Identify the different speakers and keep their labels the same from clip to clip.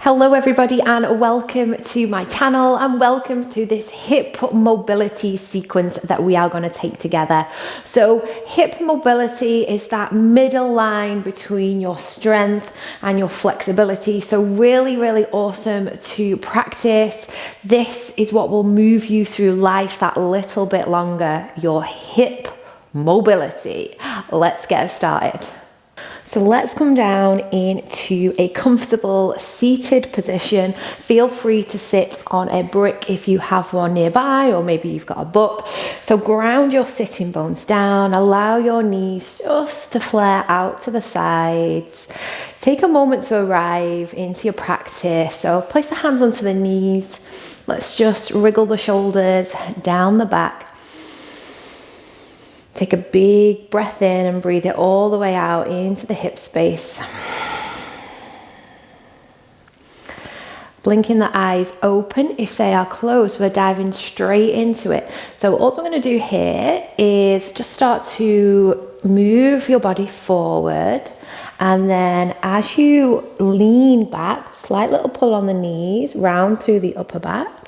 Speaker 1: Hello everybody and welcome to my channel and welcome to this hip mobility sequence that we are going to take together. So hip mobility is that middle line between your strength and your flexibility. So really awesome to practice. This is what will move you through life that little bit longer, your hip mobility. Let's get started. So let's come down into a comfortable seated position. Feel free to sit on a brick if you have one nearby, or maybe you've got a book. So ground your sitting bones down, allow your knees just to flare out to the sides. Take a moment to arrive into your practice. So place the hands onto the knees. Let's just wriggle the shoulders down the back. Take a big breath in and breathe it all the way out into the hip space. Blinking the eyes open if they are closed. We're diving straight into it. So all I'm going to do here is just start to move your body forward. And then as you lean back, slight little pull on the knees, round through the upper back.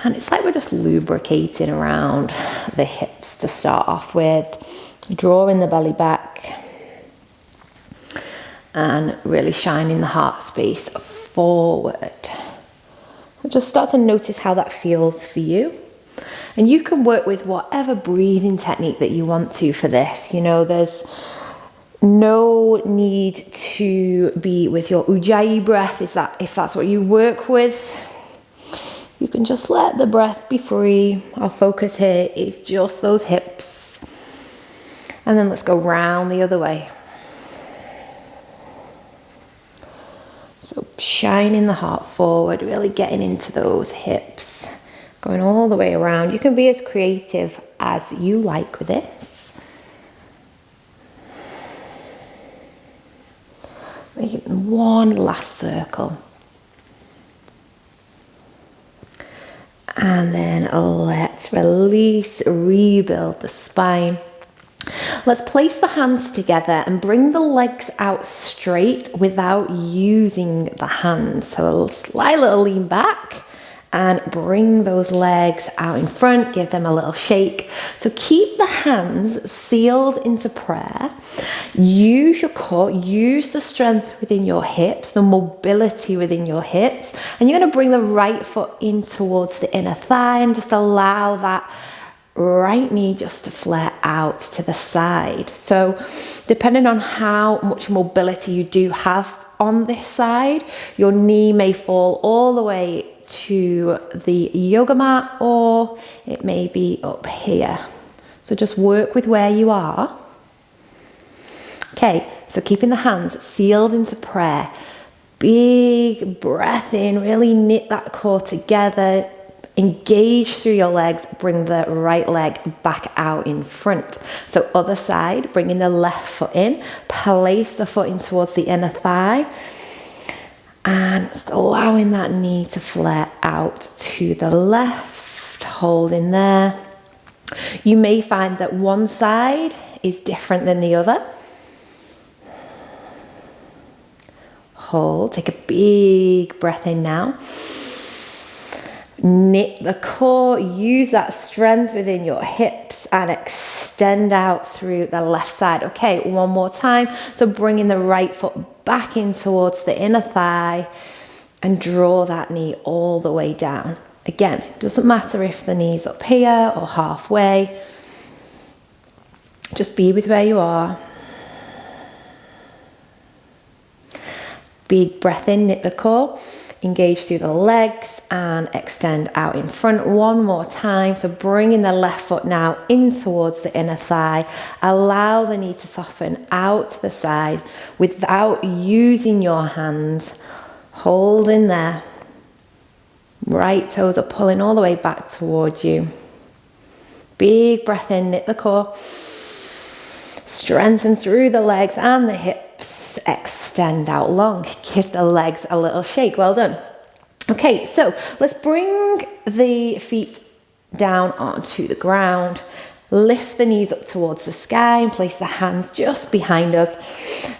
Speaker 1: And it's like we're just lubricating around the hips to start off with, drawing the belly back and really shining the heart space forward. Just start to notice how that feels for you. And you can work with whatever breathing technique that you want to for this. You know, there's no need to be with your Ujjayi breath, if that's what you work with. You can just let the breath be free. Our focus here is just those hips. And then let's go round the other way. So shining the heart forward, really getting into those hips, going all the way around. You can be as creative as you like with this. Making one last circle. And then let's release, rebuild the spine. Let's place the hands together and bring the legs out straight without using the hands. So a slight little lean back and bring those legs out in front, give them a little shake. So keep the hands sealed into prayer. Use your core, use the strength within your hips, the mobility within your hips. And you're going to bring the right foot in towards the inner thigh and just allow that right knee just to flare out to the side. So depending on how much mobility you do have on this side, your knee may fall all the way to the yoga mat, or it may be up here. So just work with where you are. Okay, so keeping the hands sealed into prayer. Big breath in, really knit that core together. Engage through your legs, bring the right leg back out in front. So other side, bringing the left foot in, place the foot in towards the inner thigh. And just allowing that knee to flare out to the left, holding there. You may find that one side is different than the other. Hold, take a big breath in now. Knit the core, use that strength within your hips and extend out through the left side. Okay, one more time. So bringing the right foot back in towards the inner thigh and draw that knee all the way down. Again, it doesn't matter if the knee's up here or halfway. Just be with where you are. Big breath in, knit the core. Engage through the legs and extend out in front one more time. So bringing the left foot now in towards the inner thigh. Allow the knee to soften out to the side without using your hands. Hold in there. Right toes are pulling all the way back towards you. Big breath in, knit the core. Strengthen through the legs and the hips. Extend out long. Give the legs a little shake. Well done. Okay, so let's bring the feet down onto the ground. lift the knees up towards the sky and place the hands just behind us.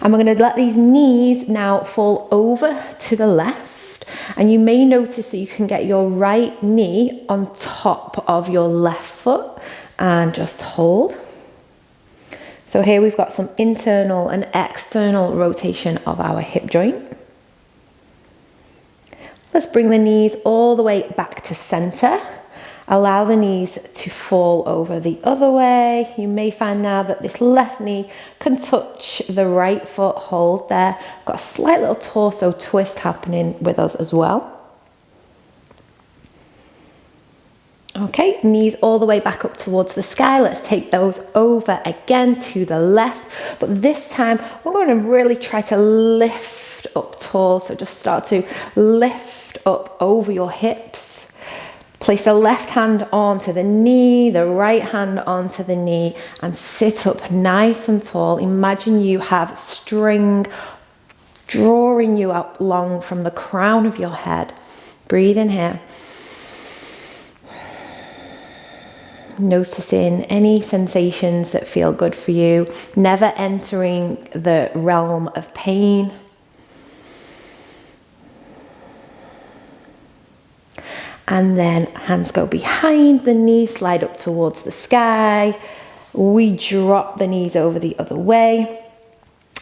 Speaker 1: And we're going to let these knees now fall over to the left. And you may notice that you can get your right knee on top of your left foot and just hold. So here we've got some internal and external rotation of our hip joint. Let's bring the knees all the way back to center. Allow the knees to fall over the other way. You may find now that this left knee can touch the right foot. Hold there. Got a slight little torso twist happening with us as well. Okay, knees all the way back up towards the sky. Let's take those over again to the left. But this time, we're going to really try to lift up tall. So just start to lift up over your hips. Place the left hand onto the knee, the right hand onto the knee, and sit up nice and tall. Imagine you have string drawing you up long from the crown of your head. Breathe in here. Noticing any sensations that feel good for you, never entering the realm of pain. And then hands go behind the knee, slide up towards the sky. We drop the knees over the other way.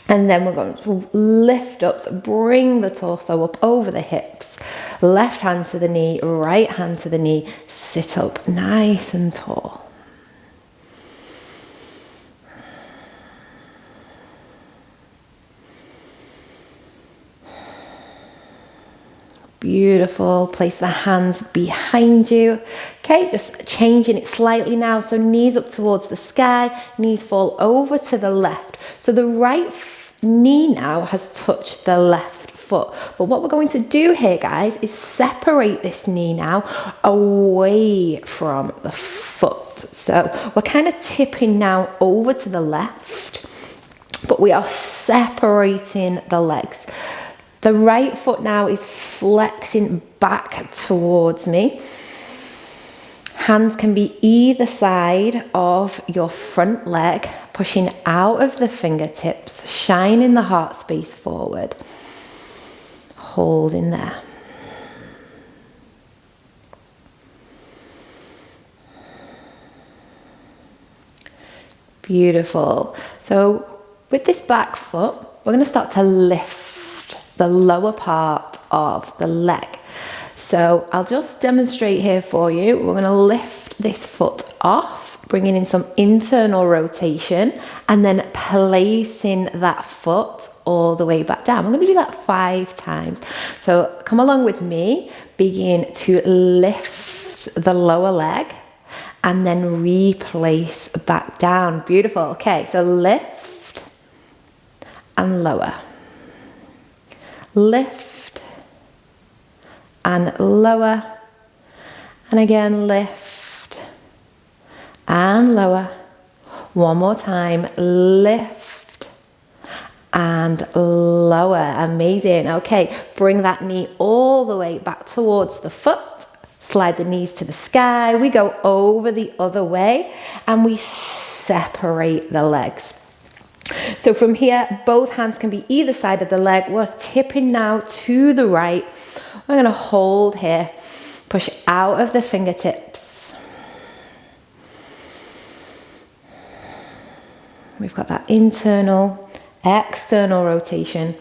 Speaker 1: And then we're going to lift up, so bring the torso up over the hips. Left hand to the knee, right hand to the knee. Sit up nice and tall. Beautiful. Place the hands behind you. Okay, just changing it slightly now. So knees up towards the sky, knees fall over to the left. So the right knee now has touched the left foot. But what we're going to do here, guys, is separate this knee now away from the foot. So we're kind of tipping now over to the left, but we are separating the legs. The right foot now is flexing back towards me. Hands can be either side of your front leg, pushing out of the fingertips, shining the heart space forward. Hold in there. Beautiful. So with this back foot, we're going to start to lift the lower part of the leg. So I'll just demonstrate here for you. We're going to lift this foot off, bringing in some internal rotation, and then placing that foot all the way back down. I'm going to do that 5 times. So come along with me. Begin to lift the lower leg and then replace back down. Beautiful. Okay, so lift and lower. Lift and lower, and again lift and lower. One more time, lift and lower. Amazing. Okay, bring that knee all the way back towards the foot. Slide the knees to the sky. We go over the other way and we separate the legs. So from here, both hands can be either side of the leg. We're tipping now to the right. We're going to hold here. Push out of the fingertips. We've got that internal, external rotation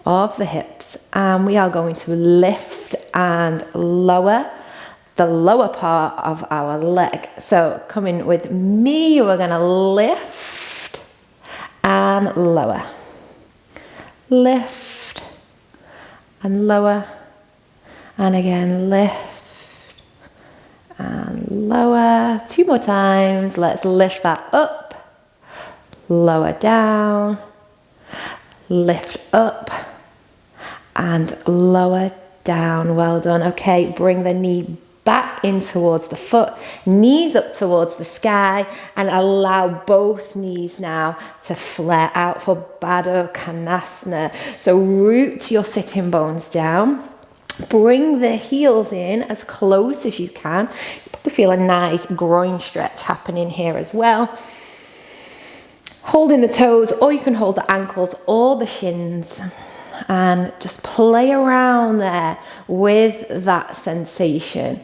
Speaker 1: of the hips. And we are going to lift and lower the lower part of our leg. So coming with me, we're going to lift and lower. Lift and lower. And again, lift and lower. 2 more times. Let's lift that up. Lower down. Lift up and lower down. Well done. Okay, bring the knee back in towards the foot, knees up towards the sky, and allow both knees now to flare out for Baddha Konasana. So root your sitting bones down. Bring the heels in as close as you can. You probably feel a nice groin stretch happening here as well. Holding the toes, or you can hold the ankles or the shins, and just play around there with that sensation.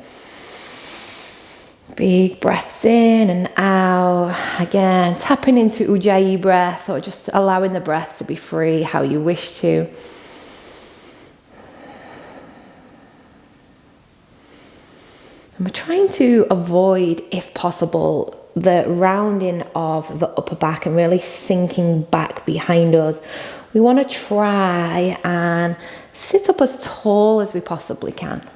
Speaker 1: Big breaths in and out. Again, tapping into Ujjayi breath, or just allowing the breath to be free how you wish to. And we're trying to avoid, if possible, the rounding of the upper back and really sinking back behind us. We want to try and sit up as tall as we possibly can.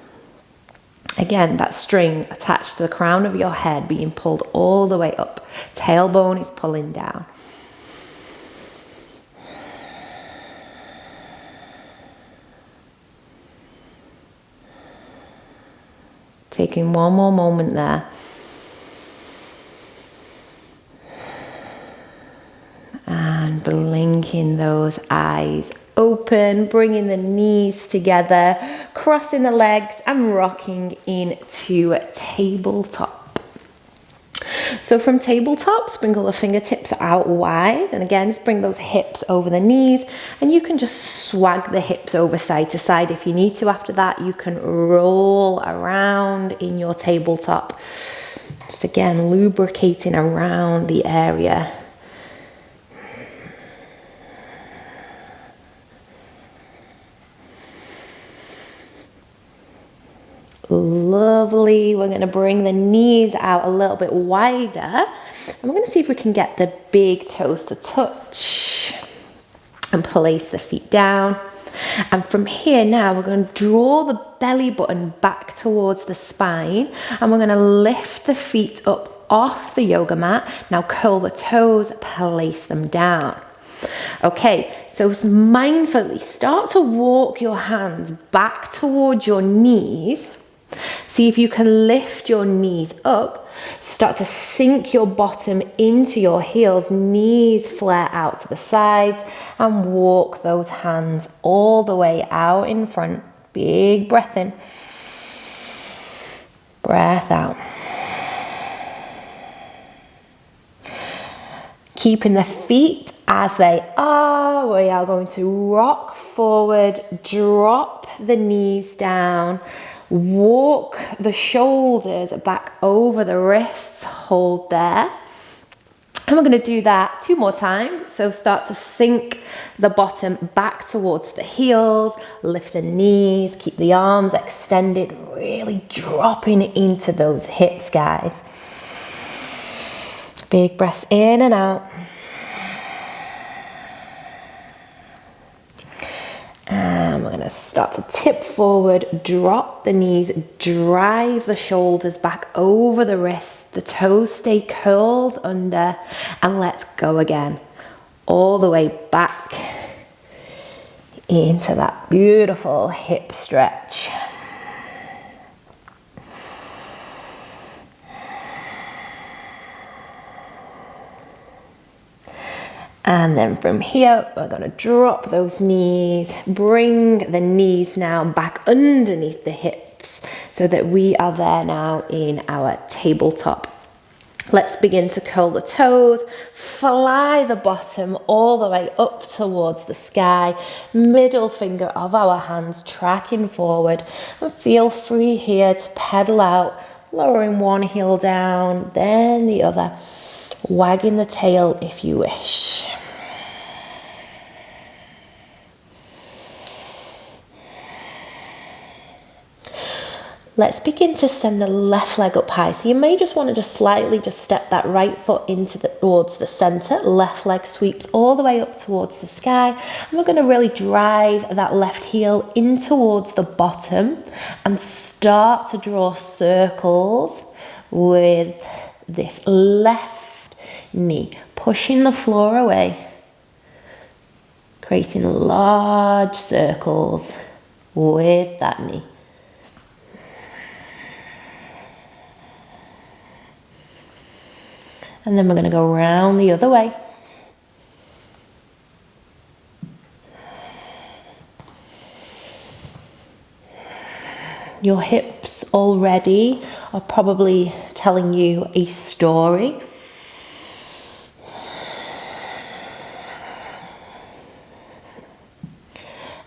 Speaker 1: Again, that string attached to the crown of your head being pulled all the way up. Tailbone is pulling down. Taking one more moment there. And blinking those eyes open, bringing the knees together, crossing the legs and rocking into tabletop. So from tabletop, sprinkle the fingertips out wide, and again, just bring those hips over the knees, and you can just swag the hips over side to side if you need to. After that, you can roll around in your tabletop, just again, lubricating around the area. Lovely. We're going to bring the knees out a little bit wider, and we're going to see if we can get the big toes to touch and place the feet down. And from here now, we're going to draw the belly button back towards the spine, and we're going to lift the feet up off the yoga mat. Now curl the toes, place them down. Okay, so mindfully start to walk your hands back towards your knees. See if you can lift your knees up. Start to sink your bottom into your heels. Knees flare out to the sides, and walk those hands all the way out in front. Big breath in. Breath out. Keeping the feet as they are, we are going to rock forward, drop the knees down, walk the shoulders back over the wrists, hold there. And we're going to do that 2 more times. So start to sink the bottom back towards the heels, lift the knees, keep the arms extended, really dropping into those hips, guys. Big breaths in and out. And we're going to start to tip forward, drop the knees, drive the shoulders back over the wrists, the toes stay curled under, and let's go again. All the way back into that beautiful hip stretch. And then from here, we're going to drop those knees, bring the knees now back underneath the hips so that we are there now in our tabletop. Let's begin to curl the toes, fly the bottom all the way up towards the sky, middle finger of our hands tracking forward, and feel free here to pedal out, lowering one heel down, then the other, wagging the tail if you wish. Let's begin to send the left leg up high. So you may just want to slightly step that right foot towards the center. Left leg sweeps all the way up towards the sky. And we're going to really drive that left heel in towards the bottom and start to draw circles with this left knee, pushing the floor away, creating large circles with that knee. And then we're going to go round the other way. Your hips already are probably telling you a story.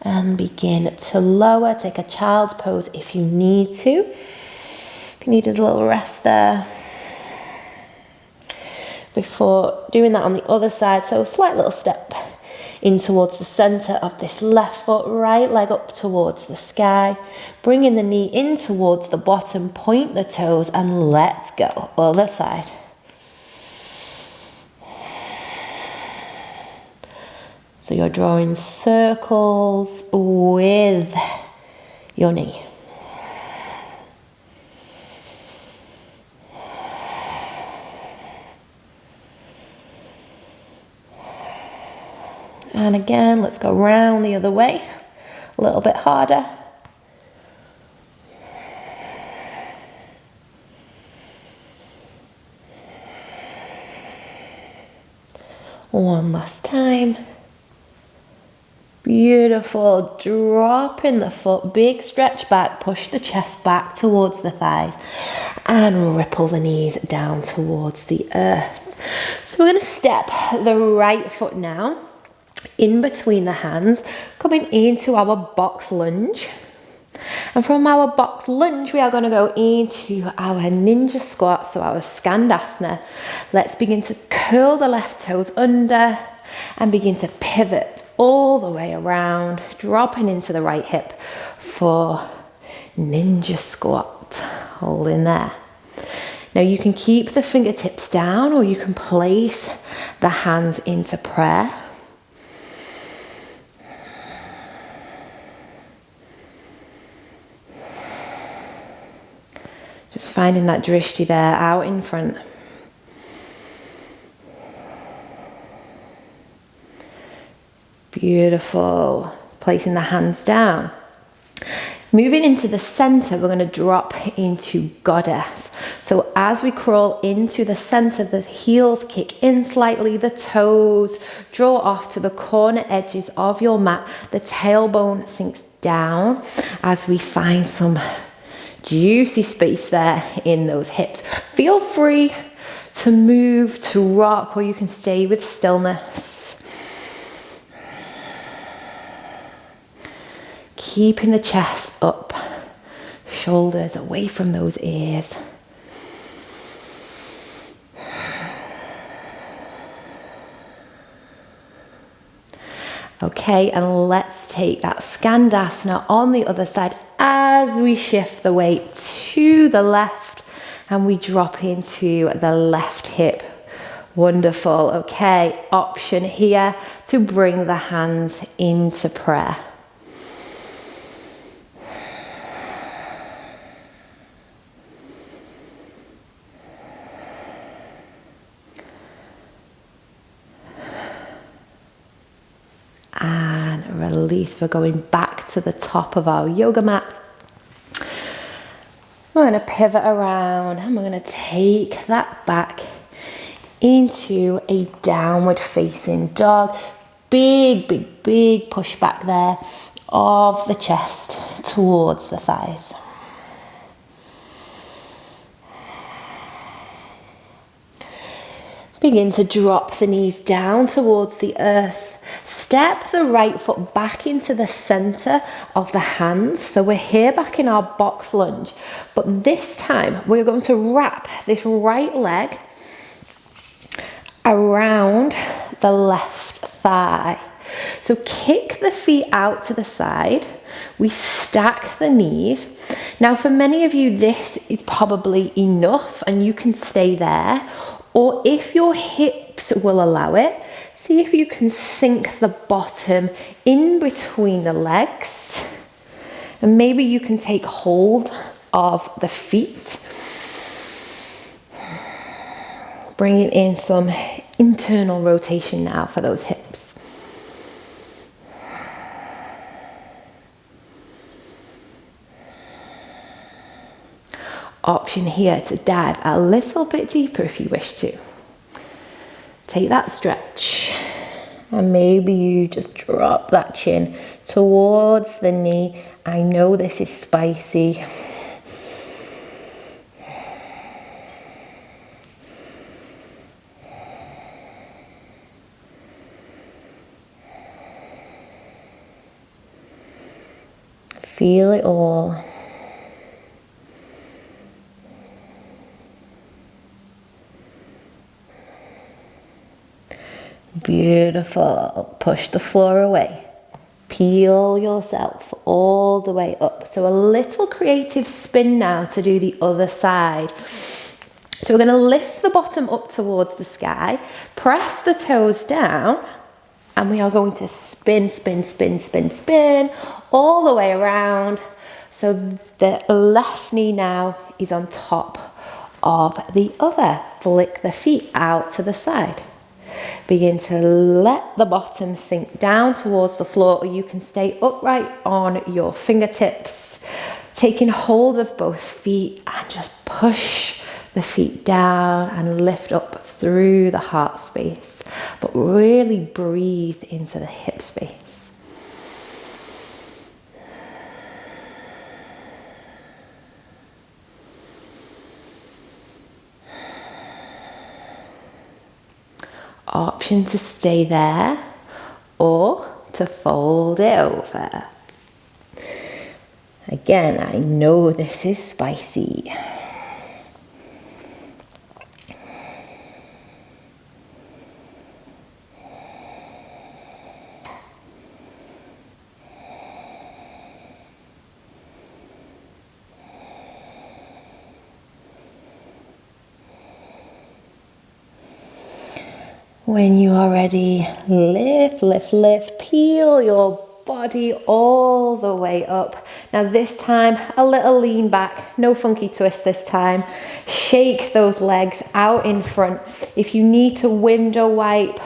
Speaker 1: And begin to lower. Take a child's pose if you need to. If you needed a little rest there. Before doing that on the other side, so a slight little step in towards the center of this left foot, right leg up towards the sky, bringing the knee in towards the bottom, point the toes and let's go. Other side. So you're drawing circles with your knee. And again, let's go round the other way, a little bit harder. One last time. Beautiful. Dropping the foot, big stretch back, push the chest back towards the thighs and ripple the knees down towards the earth. So we're going to step the right foot now in between the hands, coming into our box lunge. And from our box lunge, we are going to go into our ninja squat, so our skandasana. Let's begin to curl the left toes under and begin to pivot all the way around, dropping into the right hip for ninja squat. Hold in there. Now you can keep the fingertips down or you can place the hands into prayer. Just finding that drishti there out in front. Beautiful. Placing the hands down. Moving into the center, we're going to drop into goddess. So as we crawl into the center, the heels kick in slightly, the toes draw off to the corner edges of your mat. The tailbone sinks down as we find some juicy space there in those hips. Feel free to move, to rock, or you can stay with stillness. Keeping the chest up, shoulders away from those ears. Okay, and let's take that skandasana on the other side as we shift the weight to the left and we drop into the left hip. Wonderful. Okay, option here to bring the hands into prayer. And release. We're going back to the top of our yoga mat. We're going to pivot around and we're going to take that back into a downward facing dog. Big, big, big push back there of the chest towards the thighs. Begin to drop the knees down towards the earth. Step the right foot back into the center of the hands. So we're here back in our box lunge, but this time we're going to wrap this right leg around the left thigh. So kick the feet out to the side. We stack the knees. Now for many of you, this is probably enough and you can stay there. Or if your hips will allow it, see if you can sink the bottom in between the legs. And maybe you can take hold of the feet. Bringing in some internal rotation now for those hips. Option here to dive a little bit deeper if you wish to. Take that stretch And maybe you just drop that chin towards the knee. I know this is spicy. Feel it all. Beautiful. Push the floor away. Peel yourself all the way up. So a little creative spin now to do the other side. So we're going to lift the bottom up towards the sky, press the toes down, and we are going to spin, spin, spin, spin, spin all the way around. So the left knee now is on top of the other. Flick the feet out to the side. Begin to let the bottom sink down towards the floor, or you can stay upright on your fingertips, taking hold of both feet and just push the feet down and lift up through the heart space, but really breathe into the hip space. Option to stay there or to fold it over. Again, I know this is spicy. When you are ready, lift, lift, lift, peel your body all the way up. Now this time, a little lean back, no funky twist this time. Shake those legs out in front. If you need to window wipe,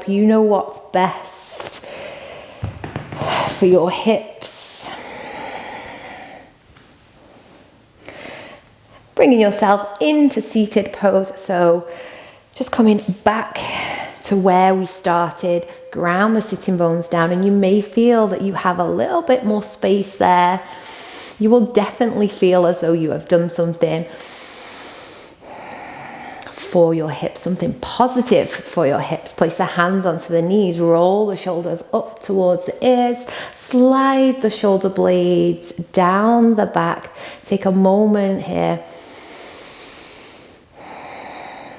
Speaker 1: you know what's best for your hips. Bringing yourself into seated pose, so just coming back to where we started, ground the sitting bones down, and you may feel that you have a little bit more space there. You will definitely feel as though you have done something for your hips, something positive for your hips. Place the hands onto the knees, roll the shoulders up towards the ears, slide the shoulder blades down the back. Take a moment here.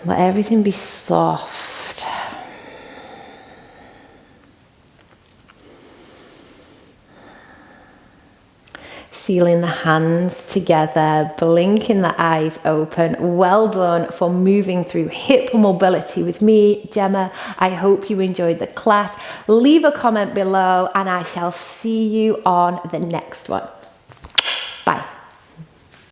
Speaker 1: Let everything be soft. Sealing the hands together, blinking the eyes open. Well done for moving through hip mobility with me, Gemma. I hope you enjoyed the class. Leave a comment below and I shall see you on the next one.